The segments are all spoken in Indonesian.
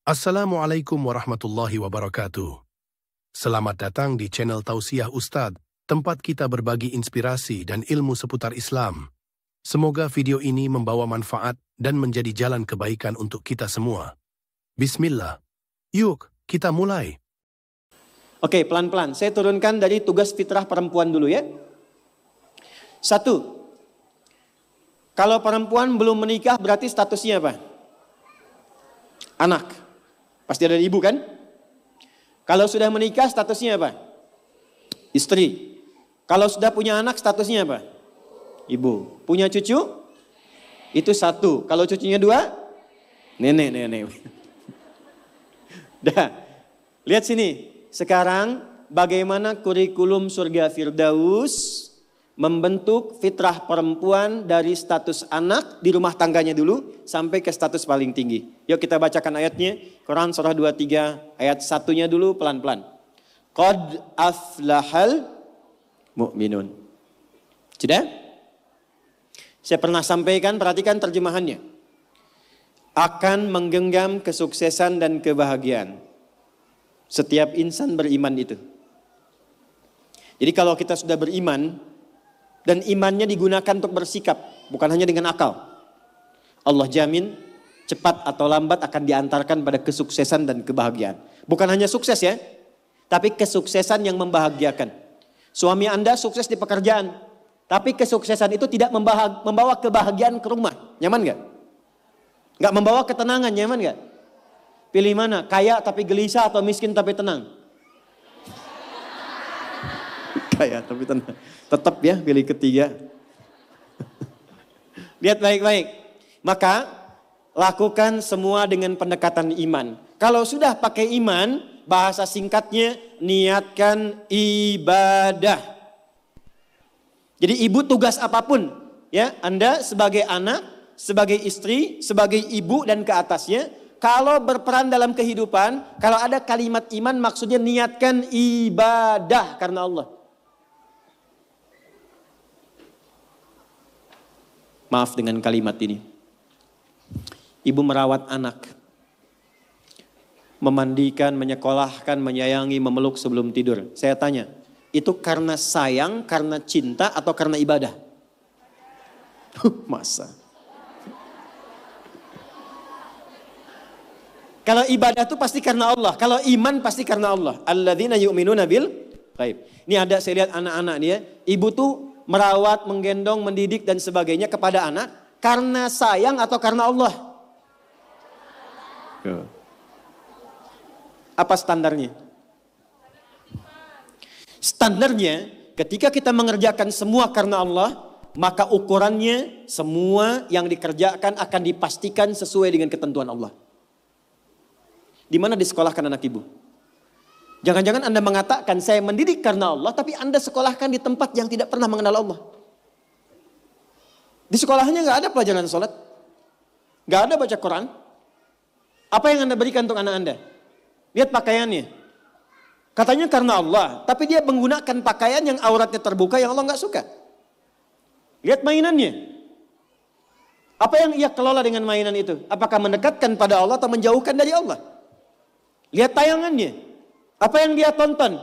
Assalamualaikum warahmatullahi wabarakatuh. Selamat datang di channel Tausiah Ustadz, tempat kita berbagi inspirasi dan ilmu seputar Islam. Semoga video ini membawa manfaat dan menjadi jalan kebaikan untuk kita semua. Bismillah. Yuk, kita mulai. Oke, pelan-pelan. Saya turunkan dari tugas fitrah perempuan dulu ya. 1. Kalau perempuan belum menikah berarti statusnya apa? Anak. Pasti ada ibu kan? Kalau sudah menikah statusnya apa? Istri. Kalau sudah punya anak statusnya apa? Ibu. Punya cucu? Itu 1. Kalau cucunya 2? Nenek. Dah. Lihat sini. Sekarang bagaimana kurikulum surga Firdaus membentuk fitrah perempuan dari status anak di rumah tangganya dulu sampai ke status paling tinggi. Yuk kita bacakan ayatnya. Quran surah 23 ayat 1-nya dulu pelan-pelan. Qad aflahal mu'minun. Sudah? Saya pernah sampaikan, perhatikan terjemahannya. Akan menggenggam kesuksesan dan kebahagiaan. Setiap insan beriman itu. Jadi kalau kita sudah beriman dan imannya digunakan untuk bersikap, bukan hanya dengan akal, Allah jamin cepat atau lambat akan diantarkan pada kesuksesan dan kebahagiaan. Bukan hanya sukses ya, tapi kesuksesan yang membahagiakan. Suami Anda sukses di pekerjaan, tapi kesuksesan itu tidak membawa kebahagiaan ke rumah. Nyaman gak? Gak membawa ketenangan, nyaman gak? Pilih mana? Kaya tapi gelisah atau miskin tapi tenang? Kaya tapi tenang. Tetap ya pilih ketiga. Lihat baik-baik. Maka lakukan semua dengan pendekatan iman. Kalau sudah pakai iman, bahasa singkatnya niatkan ibadah. Jadi ibu tugas apapun, ya, Anda sebagai anak, sebagai istri, sebagai ibu dan ke atasnya, kalau berperan dalam kehidupan, kalau ada kalimat iman maksudnya niatkan ibadah karena Allah. Maaf dengan kalimat ini. Ibu merawat anak. Memandikan, menyekolahkan, menyayangi, memeluk sebelum tidur. Saya tanya, itu karena sayang, karena cinta, atau karena ibadah? Masa? Kalau ibadah itu pasti karena Allah. Kalau iman pasti karena Allah. Alladzina yu'minuna bil ghaib. Ini ada saya lihat anak-anak nih ya. Ibu tuh merawat, menggendong, mendidik dan sebagainya kepada anak. Karena sayang atau karena Allah? Apa standarnya? Standarnya ketika kita mengerjakan semua karena Allah, maka ukurannya semua yang dikerjakan akan dipastikan sesuai dengan ketentuan Allah. Di mana disekolahkan anak ibu? Jangan-jangan Anda mengatakan saya mendidik karena Allah, tapi Anda sekolahkan di tempat yang tidak pernah mengenal Allah. Di sekolahnya nggak ada pelajaran sholat, nggak ada baca Quran. Apa yang Anda berikan untuk anak Anda? Lihat pakaiannya. Katanya karena Allah, tapi dia menggunakan pakaian yang auratnya terbuka yang Allah nggak suka. Lihat mainannya. Apa yang ia kelola dengan mainan itu? Apakah mendekatkan pada Allah atau menjauhkan dari Allah? Lihat tayangannya. Apa yang dia tonton?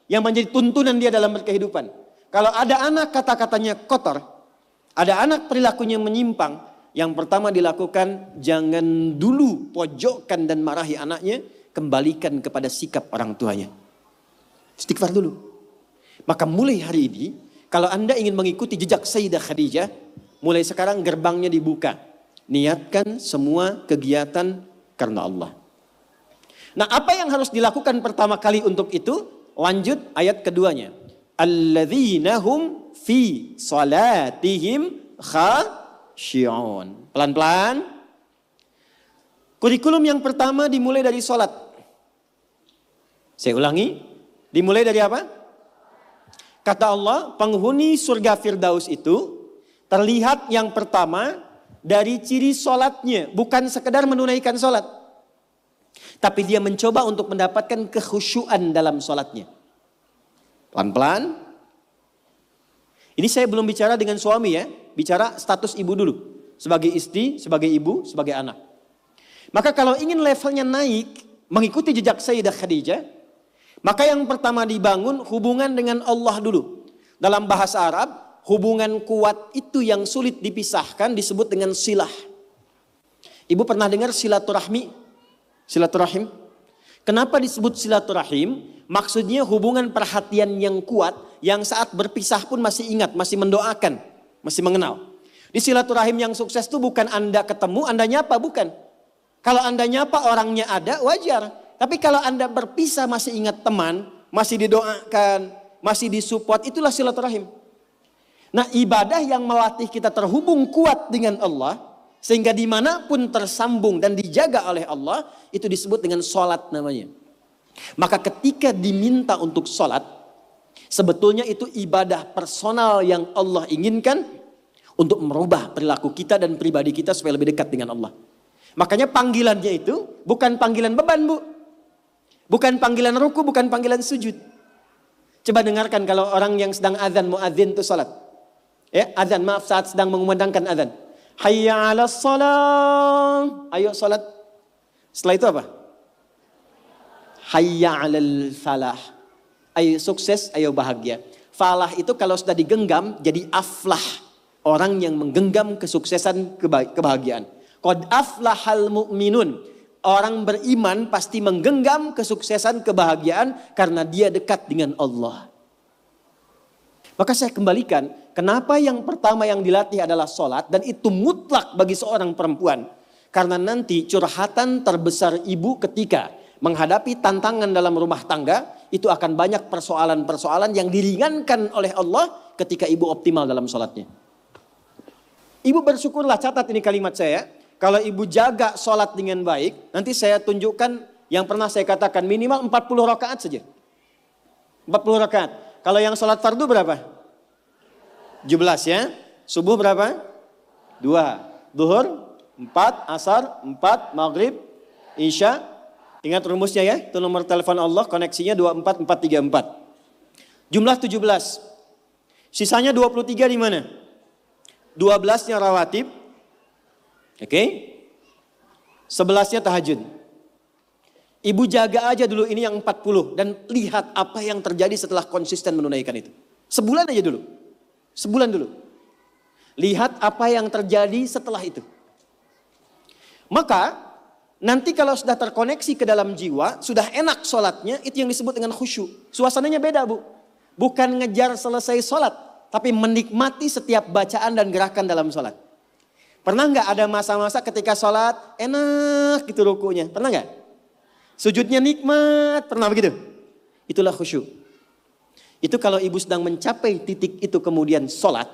Yang menjadi tuntunan dia dalam berkehidupan. Kalau ada anak kata-katanya kotor, ada anak perilakunya menyimpang, yang pertama dilakukan jangan dulu pojokkan dan marahi anaknya, kembalikan kepada sikap orang tuanya. Istighfar dulu. Maka mulai hari ini, kalau Anda ingin mengikuti jejak Sayyidah Khadijah, mulai sekarang gerbangnya dibuka. Niatkan semua kegiatan karena Allah. Nah, apa yang harus dilakukan pertama kali untuk itu? Lanjut ayat keduanya. Alladzina hum fi salatihim khashi'un. Pelan-pelan. Kurikulum yang pertama dimulai dari salat. Saya ulangi, dimulai dari apa? Kata Allah, penghuni surga Firdaus itu terlihat yang pertama dari ciri salatnya, bukan sekedar menunaikan salat. Tapi dia mencoba untuk mendapatkan kekhusyuan dalam sholatnya. Pelan-pelan. Ini saya belum bicara dengan suami ya. Bicara status ibu dulu. Sebagai istri, sebagai ibu, sebagai anak. Maka kalau ingin levelnya naik, mengikuti jejak Sayyidah Khadijah, maka yang pertama dibangun hubungan dengan Allah dulu. Dalam bahasa Arab, hubungan kuat itu yang sulit dipisahkan disebut dengan silah. Ibu pernah dengar silaturahmi? Silaturahim. Kenapa disebut silaturahim? Maksudnya hubungan perhatian yang kuat, yang saat berpisah pun masih ingat, masih mendoakan, masih mengenal. Di silaturahim yang sukses itu bukan Anda ketemu, Anda nyapa, bukan. Kalau Anda nyapa orangnya ada, wajar. Tapi kalau Anda berpisah masih ingat teman, masih didoakan, masih disupport, itulah silaturahim. Nah, ibadah yang melatih kita terhubung kuat dengan Allah, sehingga dimanapun tersambung dan dijaga oleh Allah, itu disebut dengan sholat namanya. Maka ketika diminta untuk sholat, sebetulnya itu ibadah personal yang Allah inginkan untuk merubah perilaku kita dan pribadi kita supaya lebih dekat dengan Allah. Makanya panggilannya itu bukan panggilan beban, Bu. Bukan panggilan ruku, bukan panggilan sujud. Coba dengarkan kalau orang yang sedang azan, muadzin itu sholat. Ya, azan, maaf, saat sedang mengumandangkan azan. Hayya 'alas shalah. Ayo salat. Setelah itu apa? Hayya 'alal falah. Ayo sukses, ayo bahagia. Falah itu kalau sudah digenggam jadi aflah. Orang yang menggenggam kesuksesan, kebahagiaan. Qad aflahal mu'minun. Orang beriman pasti menggenggam kesuksesan, kebahagiaan karena dia dekat dengan Allah. Maka saya kembalikan, kenapa yang pertama yang dilatih adalah sholat dan itu mutlak bagi seorang perempuan. Karena nanti curhatan terbesar ibu ketika menghadapi tantangan dalam rumah tangga, itu akan banyak persoalan-persoalan yang diringankan oleh Allah ketika ibu optimal dalam sholatnya. Ibu bersyukurlah, catat ini kalimat saya. Kalau ibu jaga sholat dengan baik, nanti saya tunjukkan yang pernah saya katakan minimal 40 rakaat saja. 40 rakaat. Kalau yang sholat fardu berapa? 17 ya. Subuh berapa? 2. Zuhur 4, asar 4, maghrib, isya. Ingat rumusnya ya. Itu nomor telepon Allah, koneksinya 24434. Jumlah 17. Sisanya 23 di mana? 12-nya rawatib. Oke. 11-nya tahajud. Ibu jaga aja dulu ini yang 40 dan lihat apa yang terjadi setelah konsisten menunaikan itu. Sebulan aja dulu. Sebulan dulu. Lihat apa yang terjadi setelah itu. Maka nanti kalau sudah terkoneksi ke dalam jiwa, sudah enak sholatnya, itu yang disebut dengan khusyuk. Suasananya beda, Bu. Bukan ngejar selesai sholat, tapi menikmati setiap bacaan dan gerakan dalam sholat. Pernah nggak ada masa-masa ketika sholat enak gitu rukunya? Pernah nggak? Sujudnya nikmat, pernah begitu? Itulah khusyuk. Itu kalau ibu sedang mencapai titik itu kemudian sholat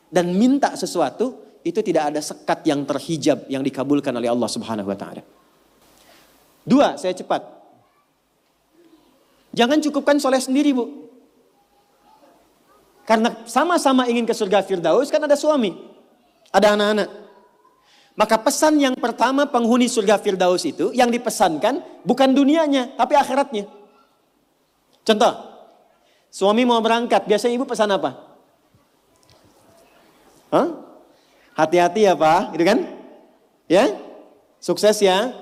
dan minta sesuatu, itu tidak ada sekat yang terhijab yang dikabulkan oleh Allah Subhanahu wa taala. 2, saya cepat. Jangan cukupkan soleh sendiri, Bu. Karena sama-sama ingin ke surga Firdaus kan ada suami, ada anak-anak. Maka pesan yang pertama penghuni surga Firdaus itu yang dipesankan bukan dunianya tapi akhiratnya. Contoh, suami mau berangkat, biasanya ibu pesan apa? Hati-hati ya Pak, gitu kan? Ya, sukses ya.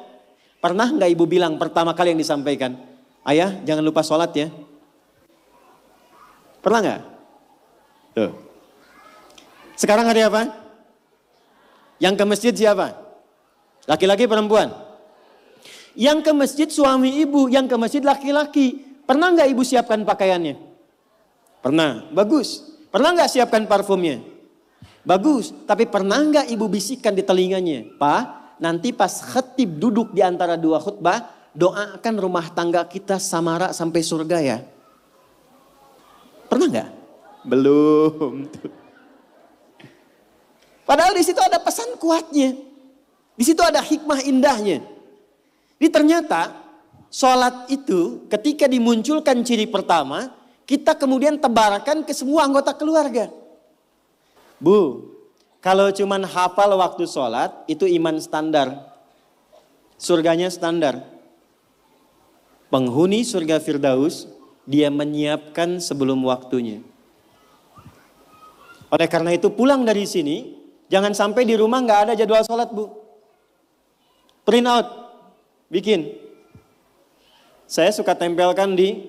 Pernah nggak ibu bilang pertama kali yang disampaikan, ayah jangan lupa sholat ya? Pernah nggak? Tuh. Sekarang hari apa? Yang ke masjid siapa? Laki-laki perempuan? Yang ke masjid suami ibu, yang ke masjid laki-laki. Pernah nggak ibu siapkan pakaiannya? Pernah, bagus. Pernah nggak siapkan parfumnya? Bagus. Tapi pernah nggak ibu bisikkan di telinganya? Pak, nanti pas khatib duduk di antara dua khutbah, doakan rumah tangga kita samara sampai surga ya. Pernah nggak? Belum. Padahal di situ ada pesan kuatnya. Di situ ada hikmah indahnya. Jadi ternyata sholat itu ketika dimunculkan ciri pertama, kita kemudian tebarkan ke semua anggota keluarga. Bu, kalau cuman hafal waktu sholat, itu iman standar. Surganya standar. Penghuni surga Firdaus, dia menyiapkan sebelum waktunya. Oleh karena itu pulang dari sini, jangan sampai di rumah nggak ada jadwal sholat, Bu. Print out. Bikin. Saya suka tempelkan di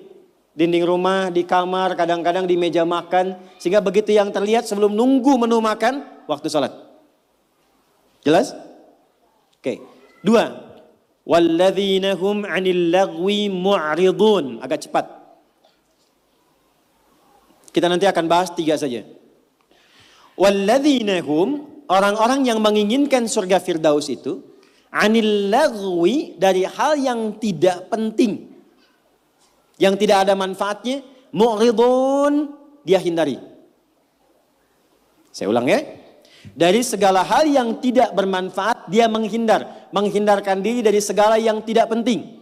dinding rumah, di kamar, kadang-kadang di meja makan. Sehingga begitu yang terlihat sebelum nunggu menu makan, waktu sholat. Jelas? Oke. 2. Walladzina hum 'anil lagwi mu'ridun. Agak cepat. Kita nanti akan bahas 3 saja. Walladzina hum, orang-orang yang menginginkan surga Firdaus itu, 'anil lagwi, dari hal yang tidak penting, yang tidak ada manfaatnya, mu'ridun, dia hindari. Saya ulang ya. Dari segala hal yang tidak bermanfaat, dia menghindar. Menghindarkan diri dari segala yang tidak penting.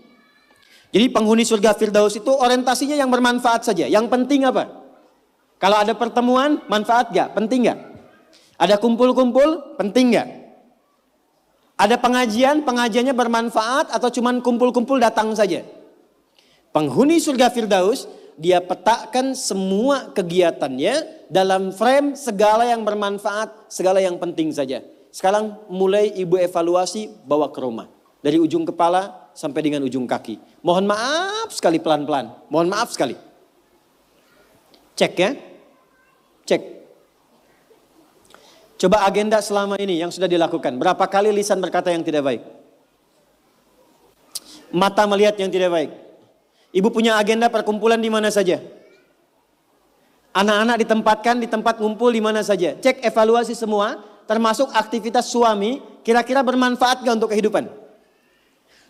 Jadi penghuni surga Firdaus itu orientasinya yang bermanfaat saja. Yang penting apa? Kalau ada pertemuan, manfaat gak? Penting gak? Ada kumpul-kumpul, penting gak? Ada pengajian, pengajiannya bermanfaat atau cuman kumpul-kumpul datang saja? Penghuni surga Firdaus, dia petakan semua kegiatannya dalam frame segala yang bermanfaat, segala yang penting saja. Sekarang mulai ibu evaluasi, bawa ke rumah. Dari ujung kepala sampai dengan ujung kaki. Mohon maaf sekali pelan-pelan. Mohon maaf sekali. Cek ya. Cek. Coba agenda selama ini yang sudah dilakukan. Berapa kali lisan berkata yang tidak baik? Mata melihat yang tidak baik. Ibu punya agenda perkumpulan di mana saja? Anak-anak ditempatkan di tempat ngumpul di mana saja? Cek evaluasi semua, termasuk aktivitas suami, kira-kira bermanfaat gak untuk kehidupan?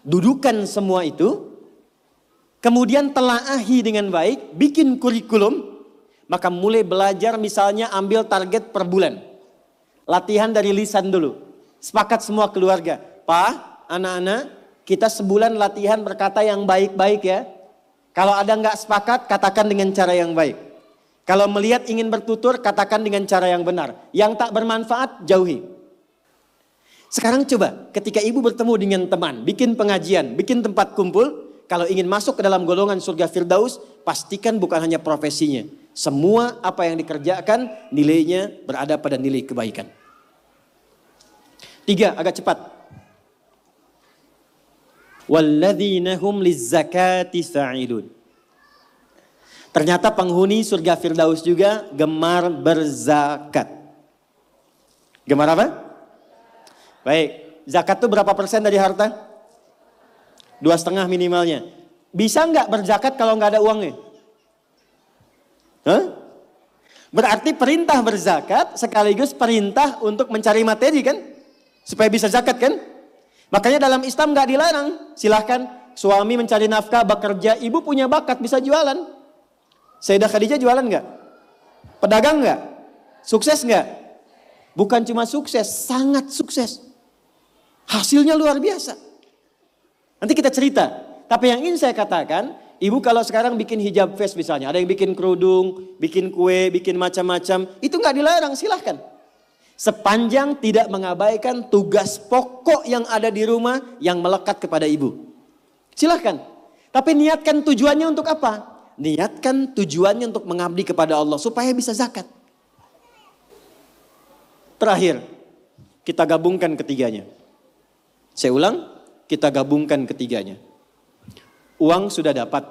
Dudukan semua itu, kemudian telaahi dengan baik, bikin kurikulum, maka mulai belajar misalnya ambil target per bulan. Latihan dari lisan dulu. Sepakat semua keluarga. Pak, anak-anak, kita sebulan latihan berkata yang baik-baik ya. Kalau ada nggak sepakat, katakan dengan cara yang baik. Kalau melihat ingin bertutur, katakan dengan cara yang benar. Yang tak bermanfaat, jauhi. Sekarang coba, ketika ibu bertemu dengan teman, bikin pengajian, bikin tempat kumpul, kalau ingin masuk ke dalam golongan surga Firdaus, pastikan bukan hanya profesinya. Semua apa yang dikerjakan, nilainya berada pada nilai kebaikan. 3, agak cepat. Walladzina hum lizzakati fa'ilun. Ternyata penghuni surga Firdaus juga gemar berzakat. Gemar apa? Baik, zakat itu berapa persen dari harta? 2,5 minimalnya. Bisa nggak berzakat kalau nggak ada uangnya? Hah? Berarti perintah berzakat sekaligus perintah untuk mencari materi kan? Supaya bisa zakat kan? Makanya dalam Islam nggak dilarang. Silahkan suami mencari nafkah, bekerja, ibu punya bakat bisa jualan. Sayyidah Khadijah jualan nggak? Pedagang nggak? Sukses nggak? Bukan cuma sukses, sangat sukses. Hasilnya luar biasa. Nanti kita cerita. Tapi yang ingin saya katakan, ibu kalau sekarang bikin hijab face misalnya, ada yang bikin kerudung, bikin kue, bikin macam-macam, itu nggak dilarang, silahkan. Sepanjang tidak mengabaikan tugas pokok yang ada di rumah yang melekat kepada ibu. Silahkan. Tapi niatkan tujuannya untuk apa? Niatkan tujuannya untuk mengabdi kepada Allah supaya bisa zakat. Terakhir, kita gabungkan ketiganya. Saya ulang, kita gabungkan ketiganya. Uang sudah dapat.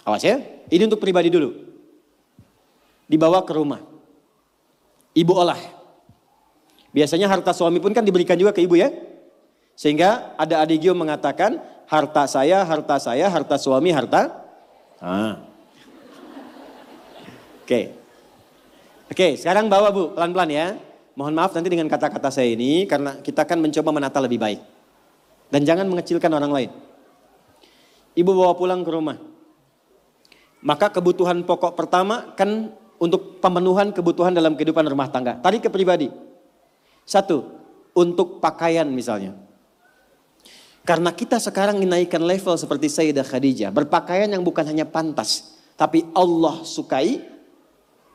Awas ya, ini untuk pribadi dulu. Dibawa ke rumah. Ibu olah. Biasanya harta suami pun kan diberikan juga ke ibu ya. Sehingga ada adigio mengatakan, harta saya, harta suami, harta. Oke, sekarang bawa bu, pelan-pelan ya. Mohon maaf nanti dengan kata-kata saya ini, karena kita akan mencoba menata lebih baik. Dan jangan mengecilkan orang lain. Ibu bawa pulang ke rumah. Maka kebutuhan pokok pertama kan untuk pemenuhan kebutuhan dalam kehidupan rumah tangga. Tarik ke pribadi. 1, untuk pakaian misalnya. Karena kita sekarang menaikkan level seperti Sayyidah Khadijah. Berpakaian yang bukan hanya pantas. Tapi Allah sukai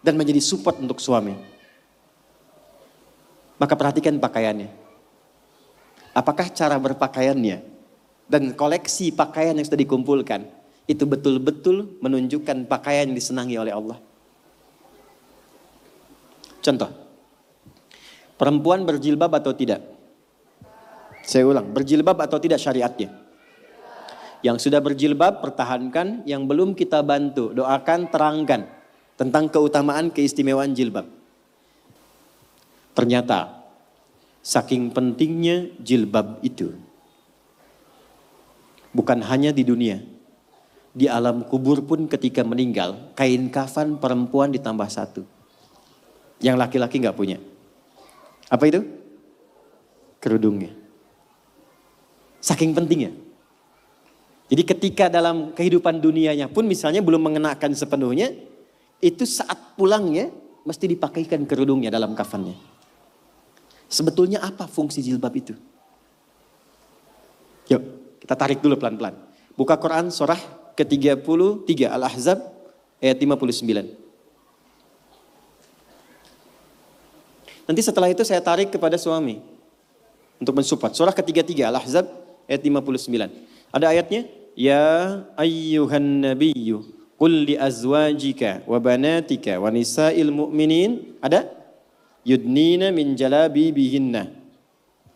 dan menjadi support untuk suami. Maka perhatikan pakaiannya. Apakah cara berpakaiannya dan koleksi pakaian yang sudah dikumpulkan itu betul-betul menunjukkan pakaian yang disenangi oleh Allah. Contoh, perempuan berjilbab atau tidak? Saya ulang, berjilbab atau tidak syariatnya? Yang sudah berjilbab, pertahankan. Yang belum kita bantu, doakan, terangkan tentang keutamaan, keistimewaan jilbab. Ternyata, saking pentingnya jilbab itu, bukan hanya di dunia, di alam kubur pun ketika meninggal, kain kafan perempuan ditambah satu. Yang laki-laki nggak punya. Apa itu? Kerudungnya. Saking pentingnya. Jadi ketika dalam kehidupan dunianya pun misalnya belum mengenakan sepenuhnya, itu saat pulangnya mesti dipakaikan kerudungnya dalam kafannya. Sebetulnya apa fungsi jilbab itu? Yuk, kita tarik dulu pelan-pelan. Buka Quran surah ke-33 Al-Ahzab ayat 59. Nanti setelah itu saya tarik kepada suami untuk mensupport. Surah ke-33 Al-Ahzab ayat 59. Ada ayatnya, ya ayyuhan nabiyyu qul li azwajika wa banatika wa nisa'il mu'minin. Ada? Yudnina min jalabibihinna.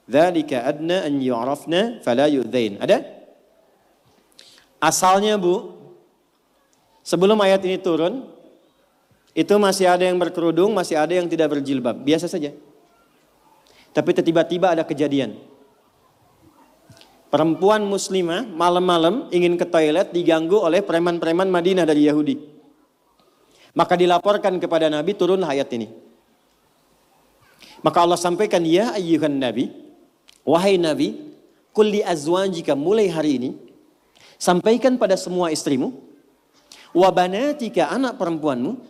Dzalika adna an yu'rafna fala yu'dzain. Ada? Asalnya Bu, sebelum ayat ini turun, itu masih ada yang berkerudung, masih ada yang tidak berjilbab. Biasa saja. Tapi tiba-tiba ada kejadian. Perempuan muslimah malam-malam ingin ke toilet diganggu oleh preman-preman Madinah dari Yahudi. Maka dilaporkan kepada Nabi, turunlah ayat ini. Maka Allah sampaikan, ya ayyuhan nabi, wahai Nabi, qul li azwajika, mulai hari ini, sampaikan pada semua istrimu, wa banatika, anak perempuanmu,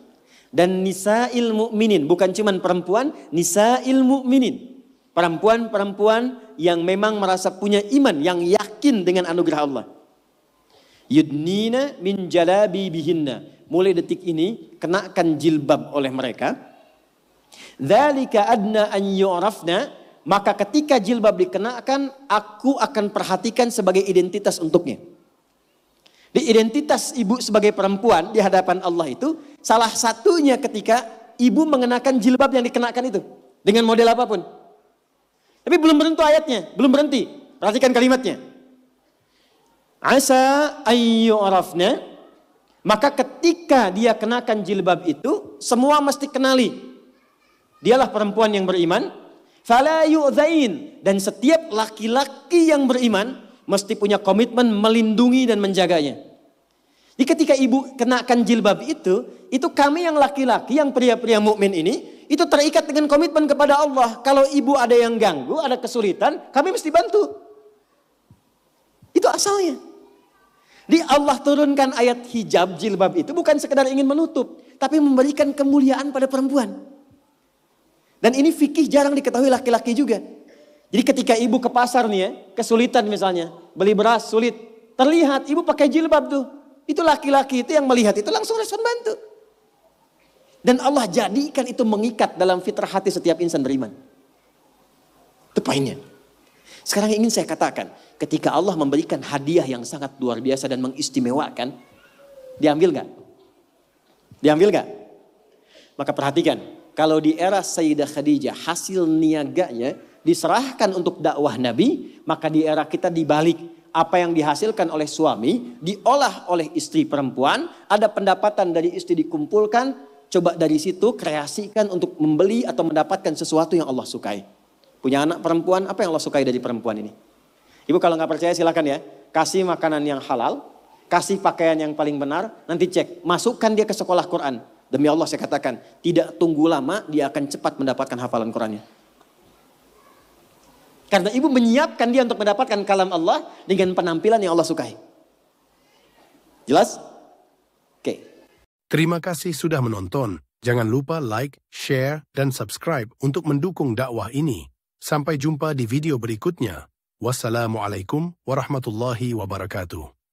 dan nisa'il mu'minin, bukan cuma perempuan, nisa'il mu'minin, perempuan-perempuan yang memang merasa punya iman, yang yakin dengan anugerah Allah. Yudnina min jalabibihinna, mulai detik ini kenakan jilbab oleh mereka. Dzalika adna an yu'rafna, maka ketika jilbab dikenakan, aku akan perhatikan sebagai identitas untuknya. Di identitas ibu sebagai perempuan di hadapan Allah itu, salah satunya ketika ibu mengenakan jilbab yang dikenakan itu. Dengan model apapun. Tapi belum berhenti ayatnya, belum berhenti. Perhatikan kalimatnya. Asa ayyu'rafna, maka ketika dia kenakan jilbab itu, semua mesti kenali. Dialah perempuan yang beriman. Fala yu'dzain, dan setiap laki-laki yang beriman mesti punya komitmen melindungi dan menjaganya. Jadi ketika ibu kenakan jilbab itu kami yang laki-laki, yang pria-pria mukmin ini, itu terikat dengan komitmen kepada Allah. Kalau ibu ada yang ganggu, ada kesulitan, kami mesti bantu. Itu asalnya. Di Allah turunkan ayat hijab, jilbab itu bukan sekedar ingin menutup, tapi memberikan kemuliaan pada perempuan. Dan ini fikih jarang diketahui laki-laki juga. Jadi ketika ibu ke pasar nih ya, kesulitan misalnya, beli beras sulit, terlihat ibu pakai jilbab tuh. Itu laki-laki itu yang melihat itu langsung respon bantu. Dan Allah jadikan itu mengikat dalam fitrah hati setiap insan beriman. Itu poinnya. Sekarang ingin saya katakan, ketika Allah memberikan hadiah yang sangat luar biasa dan mengistimewakan, diambil gak? Diambil gak? Maka perhatikan, kalau di era Sayyidah Khadijah hasil niaganya diserahkan untuk dakwah Nabi, maka di era kita dibalik. Apa yang dihasilkan oleh suami diolah oleh istri perempuan, ada pendapatan dari istri dikumpulkan, coba dari situ kreasikan untuk membeli atau mendapatkan sesuatu yang Allah sukai. Punya anak perempuan, apa yang Allah sukai dari perempuan ini? Ibu kalau nggak percaya silakan ya, kasih makanan yang halal, kasih pakaian yang paling benar, nanti cek, masukkan dia ke sekolah Quran. Demi Allah saya katakan, tidak tunggu lama dia akan cepat mendapatkan hafalan Qurannya. Karena ibu menyiapkan dia untuk mendapatkan kalam Allah dengan penampilan yang Allah sukai. Jelas? Oke. Terima kasih sudah menonton. Jangan lupa like, share, dan subscribe untuk mendukung dakwah ini. Sampai jumpa di video berikutnya. Wassalamualaikum warahmatullahi wabarakatuh.